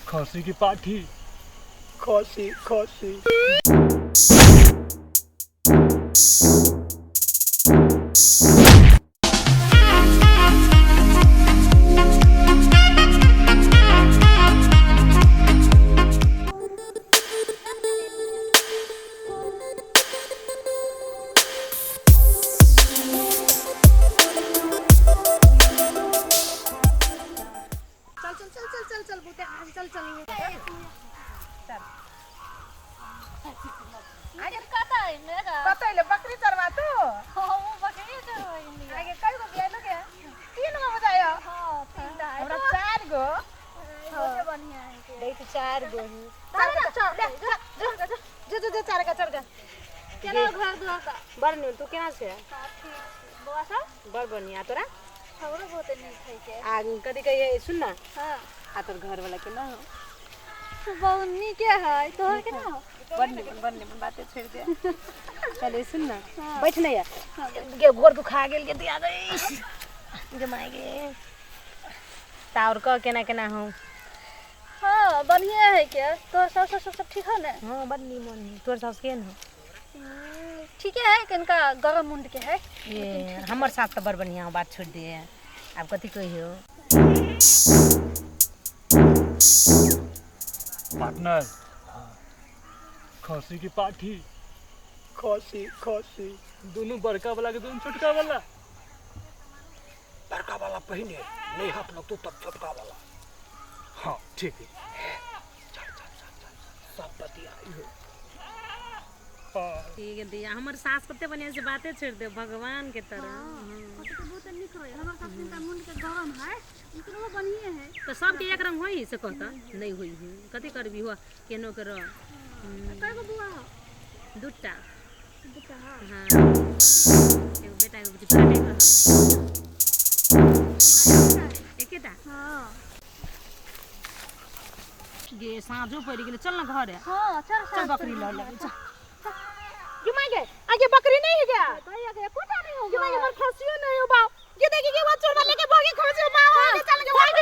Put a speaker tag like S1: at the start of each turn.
S1: खसी की पाठी।
S2: खसी खसी
S3: चल बुते आज चल चलिए चल आगे कता है मेरा
S4: कतै ले बकरी चरवा तू
S3: हो वो बकरी चरवाई
S4: आगे कई गो बियाह लगे 3 गो बजायो
S3: हां तीन है
S4: हमरा 4 गो
S3: बहुत बढ़िया है के
S4: देख 4 गो
S3: चल ना चल
S4: जो 4 का चल जा
S3: केना घर दुआ का
S4: बरनु तू केना छे
S3: ठीक बुआ सा
S4: बर बनिया तोरा
S3: हमरो बहुत नीक है के
S4: आ कदी कहिए सुन ना
S3: हां
S4: आ तोर घर वाला के ना
S3: बहुत नीक है तोहर के ना हो
S4: बनने बातें छोड़ दे चले सुन ना बैठ ना यार गे गोर दुखा गेल के दिया दे जमाए गे तावर क केना केना हो
S3: हां बढ़िया है के तोहर सास सब ठीक है ना
S4: हां बन्नी मन तोर सास केन हो
S3: ठीक है कनका गरम मुंड के है
S4: ये हमर सास तो बड़ बढ़िया बात छोड़ दे अब कथी कहियो
S1: पार्टनर। खसी की पाठी।
S2: खसी खसी
S1: दोनों बड़का वाला के दोनों छोटका वाला।
S2: बड़का वाला पहले नहीं हाथ लग तू तब छोटका वाला। हाँ ठीक है सब बतियाई हो।
S4: ठीक है दिया हमर सास कते बढ़िया से बातें छोड़ दे भगवान के तरह
S3: तो बहुत नीक है हमर सास का मुंड के गरम है इतना बढ़िया है
S4: तो सब के एक रंग होई से कहता नहीं होई है कथी करबी हुआ केनो कर
S3: कई गो बुआ
S4: दुटा
S3: बेटा
S4: हां एगो बेटा एगो बेटी पाटे एकेटा
S3: हां
S4: गे साँझो पड़ गेल चल ना घर है
S3: हां चल
S4: बकरी ल ले चल
S3: जुमागे आगे बकरी नहीं है क्या भाई आगे कोटा नहीं होगा जुमागे पर खसियो नहीं हो बाप ये देखिए कि वो चोर लेके भागे खसियो मां चल के भाग